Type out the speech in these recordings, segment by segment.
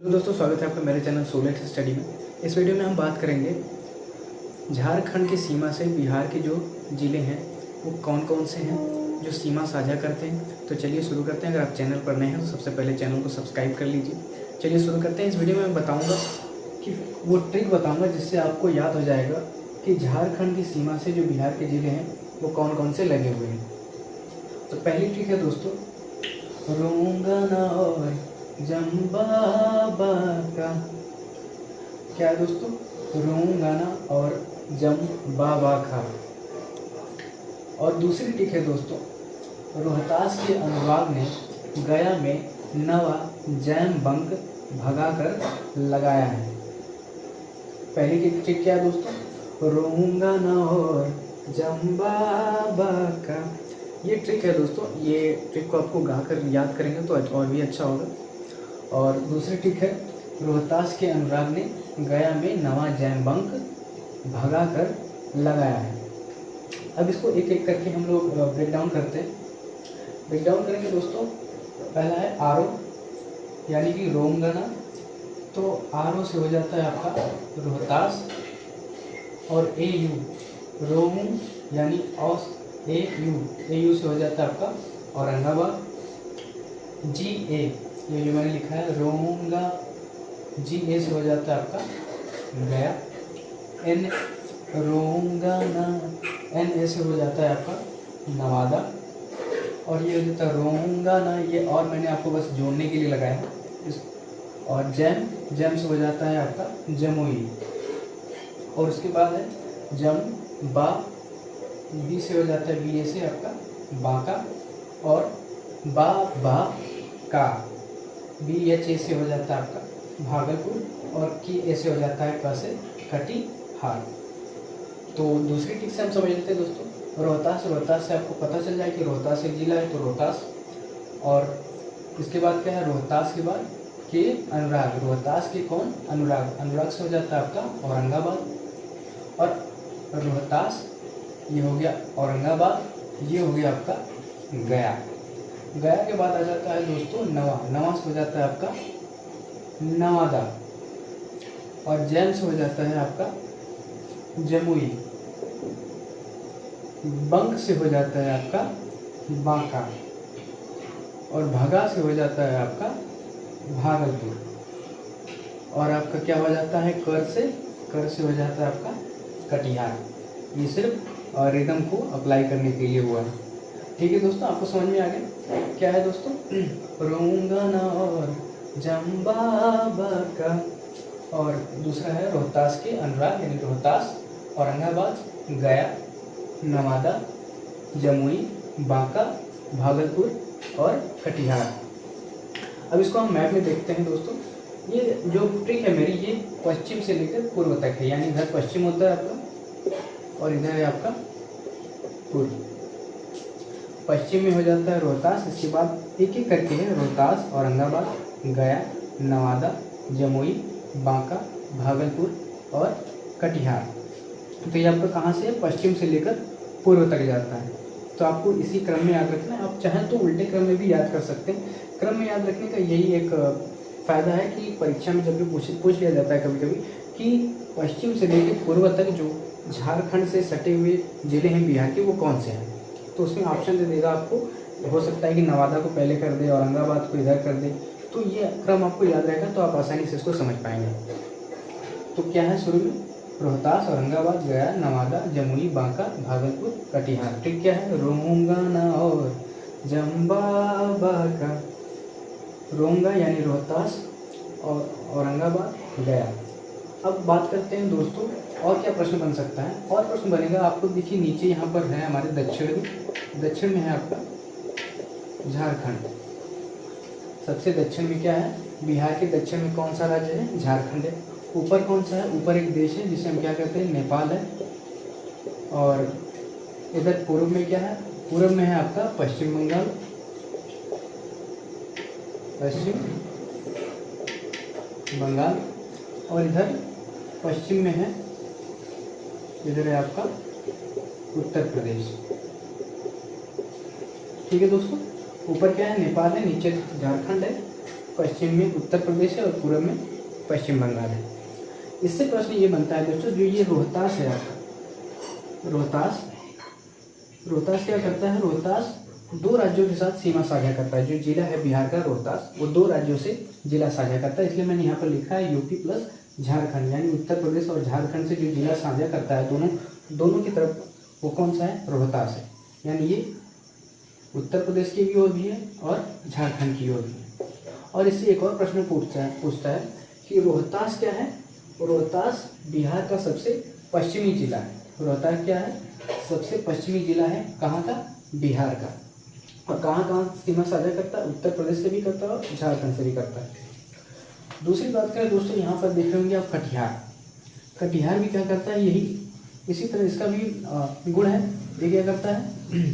तो दोस्तों स्वागत है आपका मेरे चैनल सोलेट स्टडी में। इस वीडियो में हम बात करेंगे झारखंड की सीमा से बिहार के जो ज़िले हैं वो कौन कौन से हैं जो सीमा साझा करते हैं। तो चलिए शुरू करते हैं। अगर आप चैनल पर नए हैं तो सबसे पहले चैनल को सब्सक्राइब कर लीजिए। चलिए शुरू करते हैं। इस वीडियो में मैं बताऊँगा कि वो ट्रिक बताऊँगा जिससे आपको याद हो जाएगा कि झारखंड की सीमा से जो बिहार के ज़िले हैं वो कौन कौन से लगे हुए हैं। तो पहली ट्रिक है दोस्तों, रोंगना और जम्बाबा का। क्या है दोस्तों? रोंगना और जम्बाबा का। और दूसरी टिक है दोस्तों, रोहतास के अनुराग ने गया में नवा जैम बंक भगाकर लगाया है। पहली की टिक क्या है दोस्तों? रोंगना और जम्बाबा का। ये ट्रिक है दोस्तों। ये ट्रिक को आपको गा कर याद करेंगे तो और भी अच्छा होगा। और दूसरी ट्रिक है, रोहतास के अनुराग ने गया में नवा जैम बंक भगा कर लगाया है। अब इसको एक एक करके हम लोग ब्रेक डाउन करते हैं। ब्रेक डाउन करेंगे दोस्तों। पहला है आरो यानी कि रोंगना। तो आरो से हो जाता है आपका रोहतास। और ए यू रोमू यानी औस ए यू से हो जाता है आपका औरंगाबाद। जी ए ये मैंने लिखा है रोंगा, जी ए से हो जाता है आपका गया। एन रोंगाना, एन ए से हो जाता है आपका नवादा। और ये हो जाता है रोंगाना, ये और मैंने आपको बस जोड़ने के लिए लगाया है। और जैम से हो जाता है आपका जमुई। और उसके बाद है जम बा, बी से हो जाता है बी ए से आपका बांका। और बा का, बी एच ए से हो जाता है आपका भागलपुर। और की ए से हो जाता है क से कटिहार। तो दूसरी टिक से हम समझ लेते हैं दोस्तों, रोहतास से आपको पता चल जाए कि रोहतास एक जिला है तो रोहतास। और इसके बाद क्या है, रोहतास के बाद के अनुराग, रोहतास के कौन? अनुराग से हो जाता है आपका औरंगाबाद। और रोहतास ये हो गया औरंगाबाद, ये हो गया आपका गया। गया के बाद आ जाता है दोस्तों नवा से हो जाता है आपका नवादा। और जैम से हो जाता है आपका जमुई। बंक से हो जाता है आपका बांका। और भगा से हो जाता है आपका भागलपुर। और आपका क्या हो जाता है? कर से हो जाता है आपका कटिहार। ये सिर्फ रिदम को अप्लाई करने के लिए हुआ है। ठीक है दोस्तों, आपको समझ में आ गया क्या है दोस्तों? रोंगना और जम्बाबा का। और दूसरा है रोहतास के अनुराग यानी रोहतास, औरंगाबाद, गया, नवादा, जमुई, बांका, भागलपुर और कटिहार। अब इसको हम मैप में देखते हैं दोस्तों। ये जो ट्रिक है मेरी, ये पश्चिम से लेकर पूर्व तक है। यानी इधर पश्चिम होता है आपका और इधर है आपका पूर्व। पश्चिम में हो जाता है रोहतास। इसके बाद एक एक करके है रोहतास, औरंगाबाद, गया, नवादा, जमुई, बांका, भागलपुर और कटिहार। तो ये आपका कहाँ से? पश्चिम से लेकर पूर्व तक जाता है। तो आपको इसी क्रम में याद रखना है। आप चाहें तो उल्टे क्रम में भी याद कर सकते हैं। क्रम में याद रखने का यही एक फ़ायदा है कि परीक्षा में जब भी पूछ लिया जाता है कभी कभी कि पश्चिम से लेकर पूर्व तक जो झारखंड से सटे हुए ज़िले हैं बिहार के वो कौन से हैं, तो उसमें ऑप्शन दे देगा आपको। हो सकता है कि नवादा को पहले कर दे, औरंगाबाद को इधर कर दे। तो ये क्रम आपको याद रहेगा तो आप आसानी से इसको समझ पाएंगे। तो क्या है शुरू में? रोहतास, औरंगाबाद, गया, नवादा, जमुई, बांका, भागलपुर, कटिहार। ठीक क्या है? रोंगना और जम्बाबा का। रोंगा यानी रोहतास और औरंगाबाद, गया। अब बात करते हैं दोस्तों और क्या प्रश्न बन सकता है। और प्रश्न बनेगा आपको, देखिए नीचे यहाँ पर है हमारे दक्षिण में है आपका झारखंड। सबसे दक्षिण में क्या है? बिहार के दक्षिण में कौन सा राज्य है? झारखंड है। ऊपर कौन सा है? ऊपर एक देश है जिसे हम क्या कहते हैं? नेपाल है। और इधर पूर्व में क्या है? पूर्व में है आपका पश्चिम बंगाल, और इधर पश्चिम में है, इधर है आपका उत्तर प्रदेश। ठीक है दोस्तों, ऊपर क्या है? नेपाल है, नीचे झारखंड है पश्चिम में उत्तर प्रदेश है और पूर्व में पश्चिम बंगाल है। इससे प्रश्न ये बनता है दोस्तों, जो ये रोहतास है आपका, रोहतास क्या करता है? रोहतास 2 राज्यों के साथ सीमा साझा करता है। जो जिला है बिहार का रोहतास, वो 2 राज्यों से जिला साझा करता है। इसलिए मैंने यहाँ पर लिखा है यूपी प्लस झारखंड, यानी उत्तर प्रदेश और झारखंड से जो जिला साझा करता है दोनों की तरफ, वो कौन सा है? रोहतास है। यानी ये उत्तर प्रदेश की भी ओर भी है और झारखंड की ओर भी है। और इससे एक और प्रश्न पूछता है कि रोहतास क्या है? रोहतास बिहार का सबसे पश्चिमी जिला है। रोहतास क्या है? सबसे पश्चिमी जिला है। कहाँ का? बिहार का। और कहाँ सीमा साझा करता है? उत्तर प्रदेश से भी करता है और झारखंड से भी करता है। दूसरी बात करें दोस्तों, यहाँ पर देख रहे होंगे आप कटिहार। कटिहार भी क्या करता है? यही इसी तरह इसका भी गुण है। ये क्या करता है?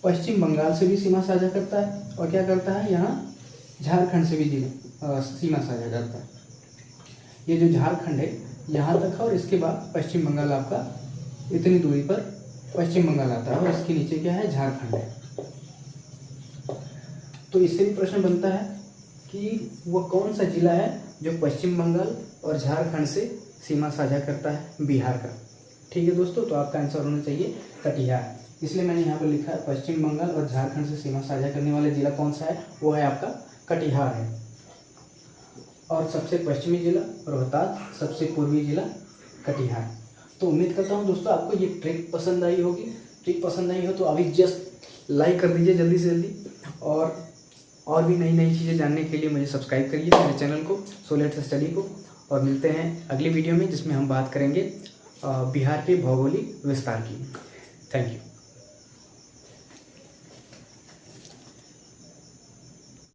पश्चिम बंगाल से भी सीमा साझा करता है और क्या करता है? यहाँ झारखंड से भी सीमा साझा करता है। ये जो झारखंड है यहाँ तक है और इसके बाद पश्चिम बंगाल आपका इतनी दूरी पर पश्चिम बंगाल आता है और इसके नीचे क्या है? झारखंड है। तो इससे भी प्रश्न बनता है कि वो कौन सा जिला है जो पश्चिम बंगाल और झारखंड से सीमा साझा करता है? बिहार का। ठीक है दोस्तों, तो आपका आंसर होना चाहिए कटिहार। इसलिए मैंने यहाँ पर लिखा है पश्चिम बंगाल और झारखंड से सीमा साझा करने वाला जिला कौन सा है? वो है आपका कटिहार है। और सबसे पश्चिमी जिला रोहतास, सबसे पूर्वी जिला कटिहार। तो उम्मीद करता हूँ दोस्तों आपको ये ट्रिक पसंद आई होगी। ट्रिक पसंद आई हो तो अभी जस्ट लाइक कर दीजिए जल्दी से जल्दी, और भी नई चीज़ें जानने के लिए मुझे सब्सक्राइब करिए मेरे चैनल को, सो लेट्स स्टडी को। और मिलते हैं अगली वीडियो में जिसमें हम बात करेंगे बिहार के भौगोलिक विस्तार की। Thank you.